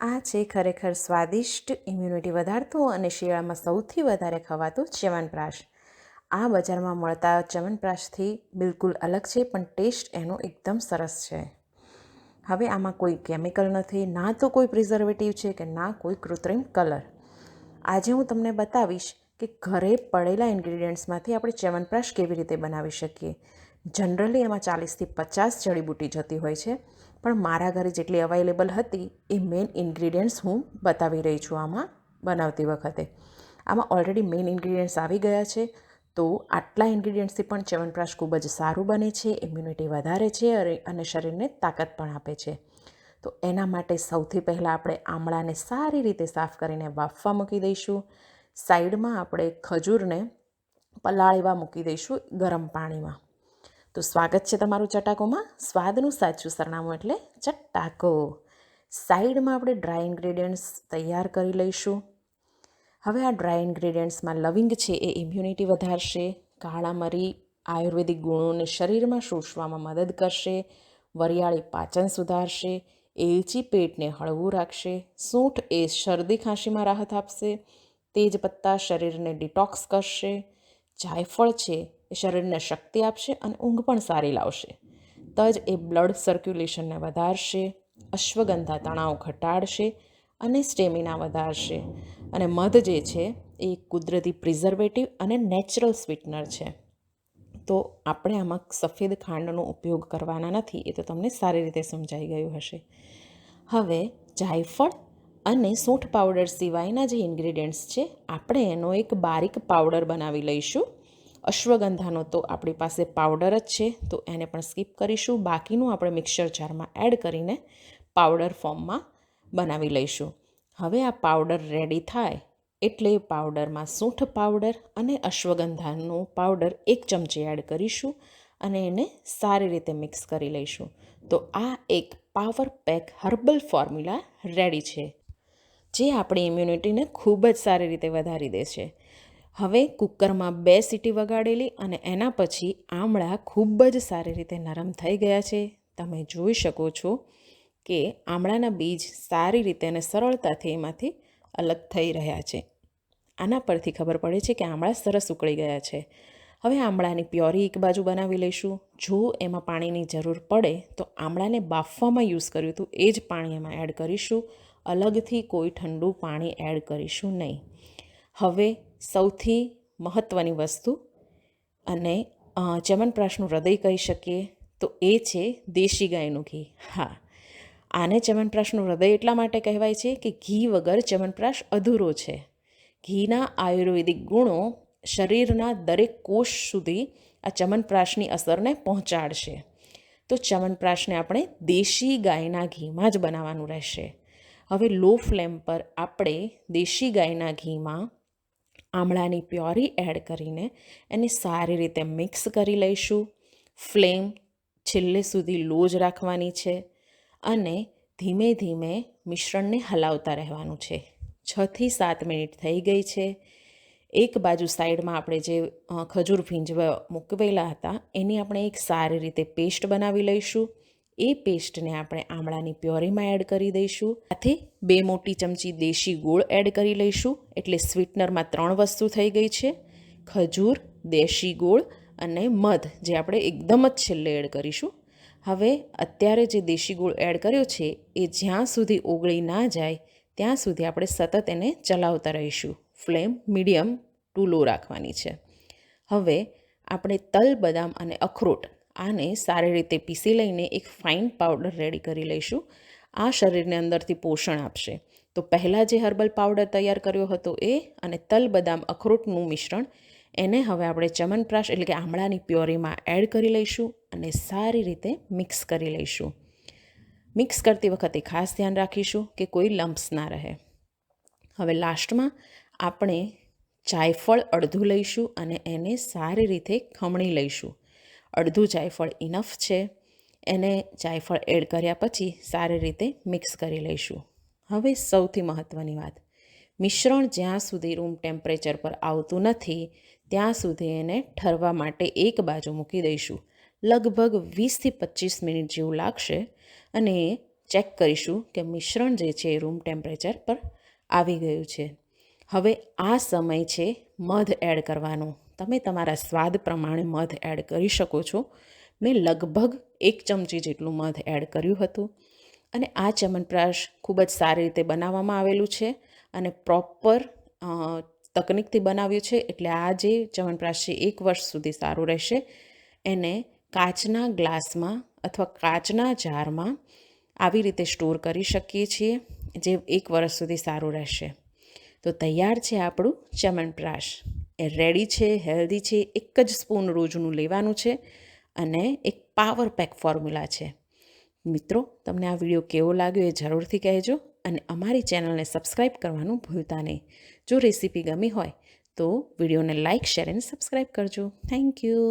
આ છે ખરેખર સ્વાદિષ્ટ, ઇમ્યુનિટી વધારતું અને શિયાળામાં સૌથી વધારે ખવાતું ચ્યવનપ્રાશ. આ બજારમાં મળતા ચ્યવનપ્રાશથી બિલકુલ અલગ છે, પણ ટેસ્ટ એનો એકદમ સરસ છે. હવે આમાં કોઈ કેમિકલ નથી, ના તો કોઈ પ્રિઝર્વેટિવ છે કે ના કોઈ કૃત્રિમ કલર. આજે હું તમને બતાવીશ કે ઘરે પડેલા ઇન્ગ્રીડિયન્ટ્સમાંથી આપણે ચ્યવનપ્રાશ કેવી રીતે બનાવી શકીએ. જનરલી એમાં 40થી 50 જડીબુટ્ટી જતી હોય છે, પણ મારા ઘરે જેટલી અવેલેબલ હતી એ મેઇન ઇન્ગ્રીડિયન્ટ્સ હું બતાવી રહી છું આમાં બનાવતી વખતે. આમાં ઓલરેડી મેઇન ઇન્ગ્રીડિયન્ટ્સ આવી ગયા છે, તો આટલા ઇન્ગ્રીડિયન્ટ્સથી પણ ચ્યવનપ્રાશ ખૂબ જ સારું બને છે, ઇમ્યુનિટી વધારે છે અને શરીરને તાકાત પણ આપે છે. તો એના માટે સૌથી પહેલાં આપણે આમળાને સારી રીતે સાફ કરીને બાફવા મૂકી દઈશું. સાઈડમાં આપણે ખજૂરને પલાળવા મૂકી દઈશું ગરમ પાણીમાં. તો સ્વાગત છે તમારું ચટાકોમાં. સ્વાદનું સાચું સરનામું એટલે ચટાકો. સાઈડમાં આપણે ડ્રાય ઇન્ગ્રીડિયન્ટ્સ તૈયાર કરી લઈશું. હવે આ ડ્રાય ઇન્ગ્રીડિયન્ટ્સમાં લવિંગ છે એ ઇમ્યુનિટી વધારશે, કાળા મરી આયુર્વેદિક ગુણોને શરીરમાં શોષવામાં મદદ કરશે, વરિયાળી પાચન સુધારશે, એલચી પેટને હળવું રાખશે, સૂંઠ એ શરદી ખાંસીમાં રાહત આપશે, તેજપત્તા શરીરને ડિટોક્સ કરશે, જાયફળ છે એ શરીરને શક્તિ આપશે અને ઊંઘ પણ સારી લાવશે, તજ એ બ્લડ સર્ક્યુલેશનને વધારશે, અશ્વગંધા તણાવ ઘટાડશે અને સ્ટેમિના વધારશે, અને મધ જે છે એ કુદરતી પ્રિઝર્વેટિવ અને નેચરલ સ્વીટનર છે. તો આપણે આમાં સફેદ ખાંડનો ઉપયોગ કરવાના નથી, એ તો તમને સારી રીતે સમજાઈ ગયું હશે. હવે જાયફળ અને સૂંઠ પાવડર સિવાયના જે ઇન્ગ્રીડિયન્ટ્સ છે આપણે એનો એક બારીક પાવડર બનાવી લઈશું. અશ્વગંધાનો તો આપણી પાસે પાવડર જ છે, તો એને પણ સ્કીપ કરીશું. બાકીનું આપણે મિક્સર જારમાં એડ કરીને પાવડર ફોર્મમાં બનાવી લઈશું. હવે આ પાવડર રેડી થાય એટલે પાવડરમાં સૂંઠ પાવડર અને અશ્વગંધાનો પાવડર 1 ચમચી એડ કરીશું અને એને સારી રીતે મિક્સ કરી લઈશું. તો આ એક power pack herbal formula ready છે, જે આપણી ઇમ્યુનિટીને ખૂબ જ સારી રીતે વધારી દે છે. હવે કુકરમાં 2 સીટી વગાડેલી અને એના પછી આમળા ખૂબ જ સારી રીતે નરમ થઈ ગયા છે. તમે જોઈ શકો છો કે આમળાના બીજ સારી રીતે અને સરળતાથી એમાંથી અલગ થઈ રહ્યા છે. આના પરથી ખબર પડે છે કે આમળા સરસ ઉકળી ગયા છે. હવે આમળાની પ્યોરી એક બાજુ બનાવી લઈશું. જો એમાં પાણીની જરૂર પડે તો આમળાને બાફવામાં યુઝ કર્યું હતું એ જ પાણી એમાં એડ કરીશું. અલગથી કોઈ ઠંડુ પાણી એડ કરીશું નહીં. હવે સૌથી મહત્ત્વની વસ્તુ અને ચ્યવનપ્રાશનું હૃદય કહી શકીએ તો એ છે દેશી ગાયનું ઘી. હા, આને ચ્યવનપ્રાશનું હૃદય એટલા માટે કહેવાય છે કે ઘી વગર ચ્યવનપ્રાશ અધૂરો છે. ઘીના આયુર્વેદિક ગુણો શરીરના દરેક કોષ સુધી આ ચ્યવનપ્રાશની અસરને પહોંચાડશે. તો ચ્યવનપ્રાશને આપણે દેશી ગાયના ઘીમાં જ બનાવવાનું રહેશે. હવે લો ફ્લેમ પર આપણે દેશી ગાયના ઘીમાં આમળાની પ્યોરી એડ કરીને એને સારી રીતે મિક્સ કરી લઈશું. ફ્લેમ છેલ્લે સુધી લો જ રાખવાની છે અને ધીમે ધીમે મિશ્રણને હલાવતા રહેવાનું છે. 6થી 7 મિનિટ થઈ ગઈ છે. એક બાજુ સાઈડમાં આપણે જે ખજૂર ભીંજવા મૂકવેલા હતા એની આપણે એક સારી રીતે પેસ્ટ બનાવી લઈશું. એ પેસ્ટને આપણે આમળાની પ્યોરીમાં એડ કરી દઈશું. સાથે 2 મોટી ચમચી દેશી ગોળ એડ કરી લઈશું. એટલે સ્વીટનરમાં 3 વસ્તુ થઈ ગઈ છે: ખજૂર, દેશી ગોળ અને મધ, જે આપણે એકદમ જ છેલ્લે એડ કરીશું. હવે અત્યારે જે દેશી ગોળ એડ કર્યો છે એ જ્યાં સુધી ઓગળી ના જાય ત્યાં સુધી આપણે સતત એને ચલાવતા રહીશું. ફ્લેમ મીડિયમ ટુ લો રાખવાની છે. હવે આપણે તલ, બદામ અને અખરોટ આને સારી રીતે પીસી લઈને એક ફાઇન પાવડર રેડી કરી લઈશું. આ શરીરને અંદરથી પોષણ આપશે. તો પહેલાં જે હર્બલ પાવડર તૈયાર કર્યો હતો એ અને તલ, બદામ, અખરોટનું મિશ્રણ એને હવે આપણે ચ્યવનપ્રાશ એટલે કે આમળાની પ્યોરીમાં એડ કરી લઈશું અને સારી રીતે મિક્સ કરી લઈશું. મિક્સ કરતી વખતે ખાસ ધ્યાન રાખીશું કે કોઈ લમ્પ્સ ના રહે. હવે લાસ્ટમાં આપણે જાયફળ અડધું લઈશું અને એને સારી રીતે ખમણી લઈશું. અડધું જાયફળ ઇનફ છે. એને જાયફળ એડ કર્યા પછી સારી રીતે મિક્સ કરી લઈશું. હવે સૌથી મહત્ત્વની વાત, મિશ્રણ જ્યાં સુધી રૂમ ટેમ્પરેચર પર આવતું નથી ત્યાં સુધી એને ઠરવા માટે એક બાજુ મૂકી દઈશું. લગભગ 20થી 25 મિનિટ જેવું લાગશે અને ચેક કરીશું કે મિશ્રણ જે છે એ રૂમ ટેમ્પરેચર પર આવી ગયું છે. હવે આ સમય છે મધ એડ કરવાનો. તમે તમારા સ્વાદ પ્રમાણે મધ એડ કરી શકો છો. મેં લગભગ 1 ચમચી જેટલું મધ એડ કર્યું હતું. અને આ ચ્યવનપ્રાશ ખૂબ જ સારી રીતે બનાવવામાં આવેલું છે અને પ્રોપર તકનિકથી બનાવ્યું છે. એટલે આ જે ચ્યવનપ્રાશ છે 1 વર્ષ સુધી સારું રહેશે. એને કાચના ગ્લાસમાં અથવા કાચના જારમાં આવી રીતે સ્ટોર કરી શકીએ છીએ, જે 1 વર્ષ સુધી સારું રહેશે. તો તૈયાર છે આપણું ચ્યવનપ્રાશ. એ રેડી છે, હેલ્ધી છે. 1 જ સ્પૂન રોજનું લેવાનું છે અને એક પાવર પેક ફોર્મ્યુલા છે. મિત્રો, તમને આ વિડીયો કેવો લાગ્યો એ જરૂરથી કહેજો અને અમારી ચેનલને સબસ્ક્રાઈબ કરવાનું ભૂલતા નહીં. જો રેસીપી ગમી હોય તો વિડીયોને લાઇક, શેર અને સબસ્ક્રાઈબ કરજો. Thank you.